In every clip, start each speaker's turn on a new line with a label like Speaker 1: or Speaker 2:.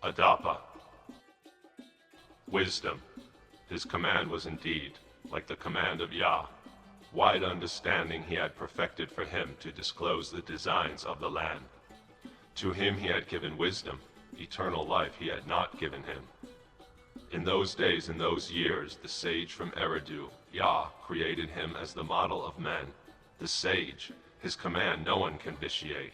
Speaker 1: Adapa. Wisdom. His command was indeed like the command of Yah. Wide understanding he had perfected for him to disclose the designs of the land. To him he had given wisdom, eternal life he had not given him. In those days, in those years, the sage from Eridu, Yah, created him as the model of men. The sage, his command no one can vitiate.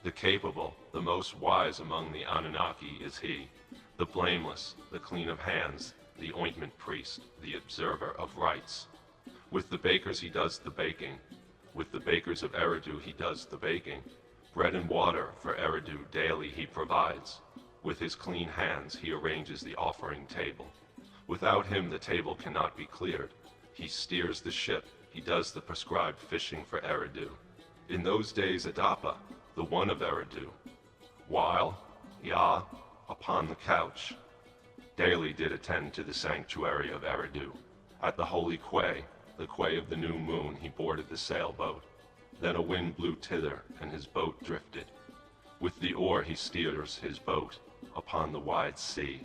Speaker 1: The capable, the most wise among the Anunnaki is he. The blameless, the clean of hands, the ointment priest, the observer of rites. With the bakers he does the baking. With the bakers of Eridu he does the baking. Bread and water for Eridu daily he provides. With his clean hands he arranges the offering table. Without him the table cannot be cleared. He steers the ship, he does the prescribed fishing for Eridu. In those days Adapa, the one of Eridu, while Yah, upon the couch, daily did attend to the sanctuary of Eridu. At the holy quay, the quay of the new moon, he boarded the sailboat. Then a wind blew thither, and his boat drifted. With the oar he steers his boat upon the wide sea.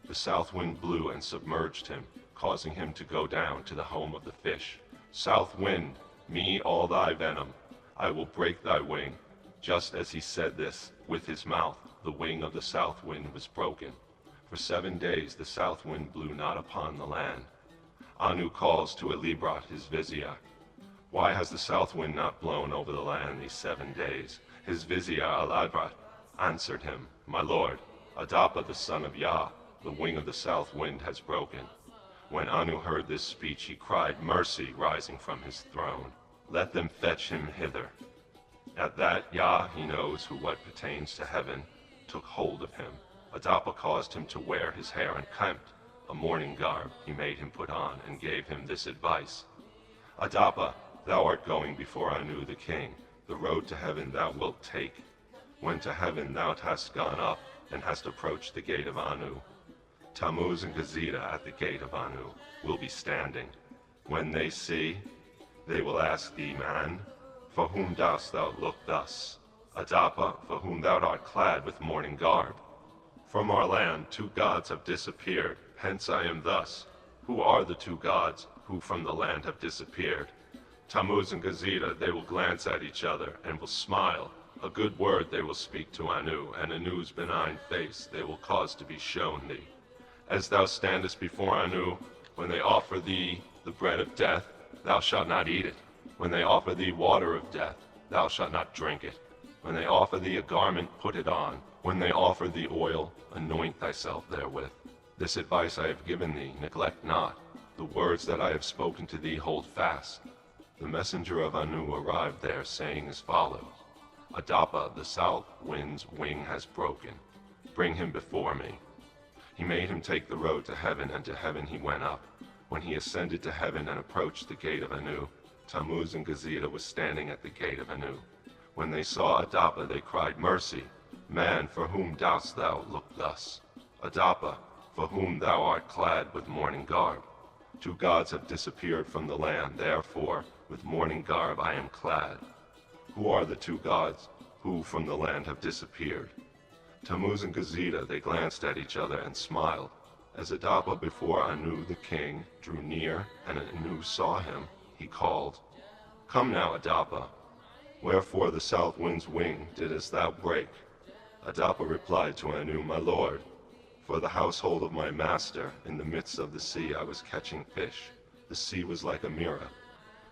Speaker 1: The south wind blew and submerged him, causing him to go down to the home of the fish. South wind, me all thy venom, I will break thy wing. Just as he said this, with his mouth, the wing of the south wind was broken. For 7 days the south wind blew not upon the land. Anu calls to Elibrat his vizier. Why has the south wind not blown over the land these 7 days? His vizier El-Armarna answered him, My lord, Adapa the son of Yah, the wing of the south wind has broken. When Anu heard this speech he cried, Mercy, rising from his throne. Let them fetch him hither. At that Yah, he knows who what pertains to heaven, took hold of him. Adapa caused him to wear his hair unkempt, a mourning garb he made him put on, and gave him this advice. Adapa, thou art going before Anu the king, the road to heaven thou wilt take. When to heaven thou hast gone up, and hast approached the gate of Anu, Tammuz and Gazeta at the gate of Anu will be standing. When they see, they will ask thee, Man, for whom dost thou look thus? Adapa, for whom thou art clad with mourning garb. From our land 2 gods have disappeared, hence I am thus. Who are the 2 gods who from the land have disappeared? Tammuz and Gazeta, they will glance at each other and will smile. A good word they will speak to Anu, and Anu's benign face they will cause to be shown thee. As thou standest before Anu, when they offer thee the bread of death, thou shalt not eat it. When they offer thee water of death, thou shalt not drink it. When they offer thee a garment, put it on. When they offer thee oil, anoint thyself therewith. This advice I have given thee, neglect not. The words that I have spoken to thee hold fast. The messenger of Anu arrived there, saying as follows. Adapa, the south wind's wing has broken. Bring him before me. He made him take the road to heaven, and to heaven he went up. When he ascended to heaven and approached the gate of Anu, Tammuz and Gazeta was standing at the gate of Anu. When they saw Adapa, they cried, Mercy, man, for whom dost thou look thus? Adapa, for whom thou art clad with mourning garb. 2 gods have disappeared from the land, therefore, with mourning garb I am clad. Who are the 2 gods who from the land have disappeared? Tammuz and Gazeta, they glanced at each other and smiled. As Adapa before Anu the king drew near, and Anu saw him, he called, Come now, Adapa. Wherefore the south wind's wing didst thou break? Adapa replied to Anu, My lord, for the household of my master, in the midst of the sea I was catching fish. The sea was like a mirror.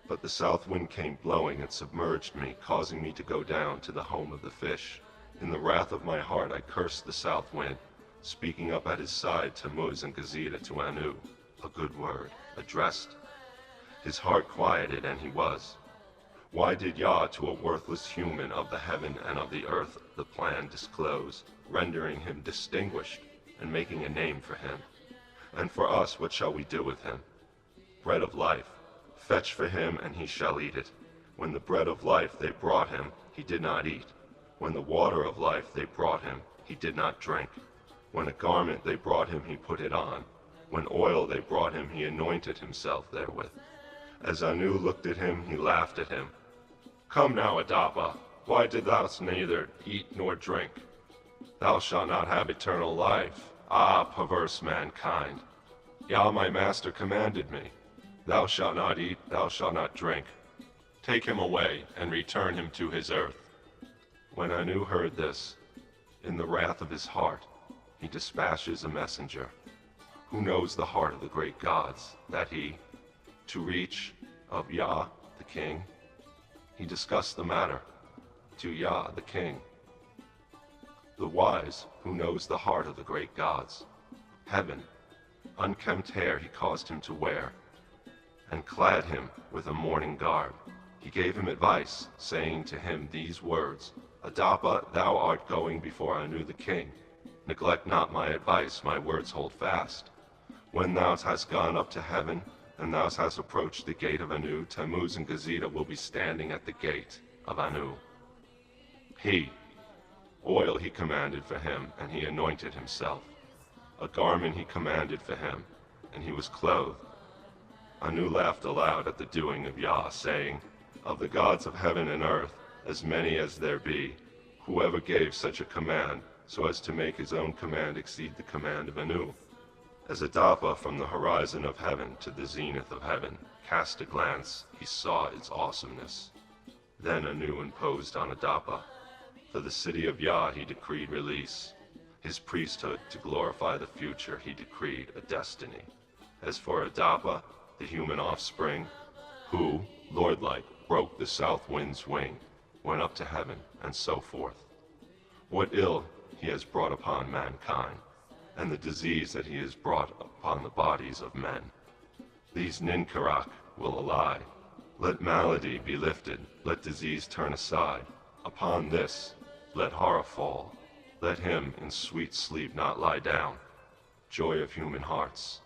Speaker 1: But the south wind came blowing and submerged me, causing me to go down to the home of the fish. In the wrath of my heart I cursed the south wind, speaking up at his side Tammuz and Gazeta to Anu, a good word, addressed. His heart quieted, and he was. Why did Yah to a worthless human of the heaven and of the earth the plan disclose, rendering him distinguished, and making a name for him? And for us what shall we do with him? Bread of life, fetch for him, and he shall eat it. When the bread of life they brought him, he did not eat. When the water of life they brought him, he did not drink. When a garment they brought him, he put it on. When oil they brought him, he anointed himself therewith. As Anu looked at him, he laughed at him. Come now, Adapa, why did thou neither eat nor drink? Thou shalt not have eternal life. Ah, perverse mankind! Yah my master commanded me, thou shalt not eat, thou shalt not drink. Take him away, and return him to his earth. When Anu heard this, in the wrath of his heart, he dispatches a messenger, who knows the heart of the great gods, that he, to reach of Yah, the king, he discussed the matter to Yah, the king. The wise, who knows the heart of the great gods, heaven, unkempt hair he caused him to wear, and clad him with a mourning garb. He gave him advice, saying to him these words, Adapa, thou art going before Anu the king. Neglect not my advice, my words hold fast. When thou hast gone up to heaven, and thou hast approached the gate of Anu, Tammuz and Gazita will be standing at the gate of Anu. Oil he commanded for him, and he anointed himself. A garment he commanded for him, and he was clothed. Anu laughed aloud at the doing of Yah, saying, Of the gods of heaven and earth, as many as there be, whoever gave such a command, so as to make his own command exceed the command of Anu. As Adapa from the horizon of heaven to the zenith of heaven cast a glance, he saw its awesomeness. Then Anu imposed on Adapa. For the city of Yah he decreed release. His priesthood, to glorify the future, he decreed a destiny. As for Adapa, the human offspring, who, lord-like, broke the south wind's wing, went up to heaven, and so forth. What ill he has brought upon mankind, and the disease that he has brought upon the bodies of men. These Ninkarak will ally. Let malady be lifted, let disease turn aside. Upon this, let horror fall. Let him in sweet sleep not lie down. Joy of human hearts.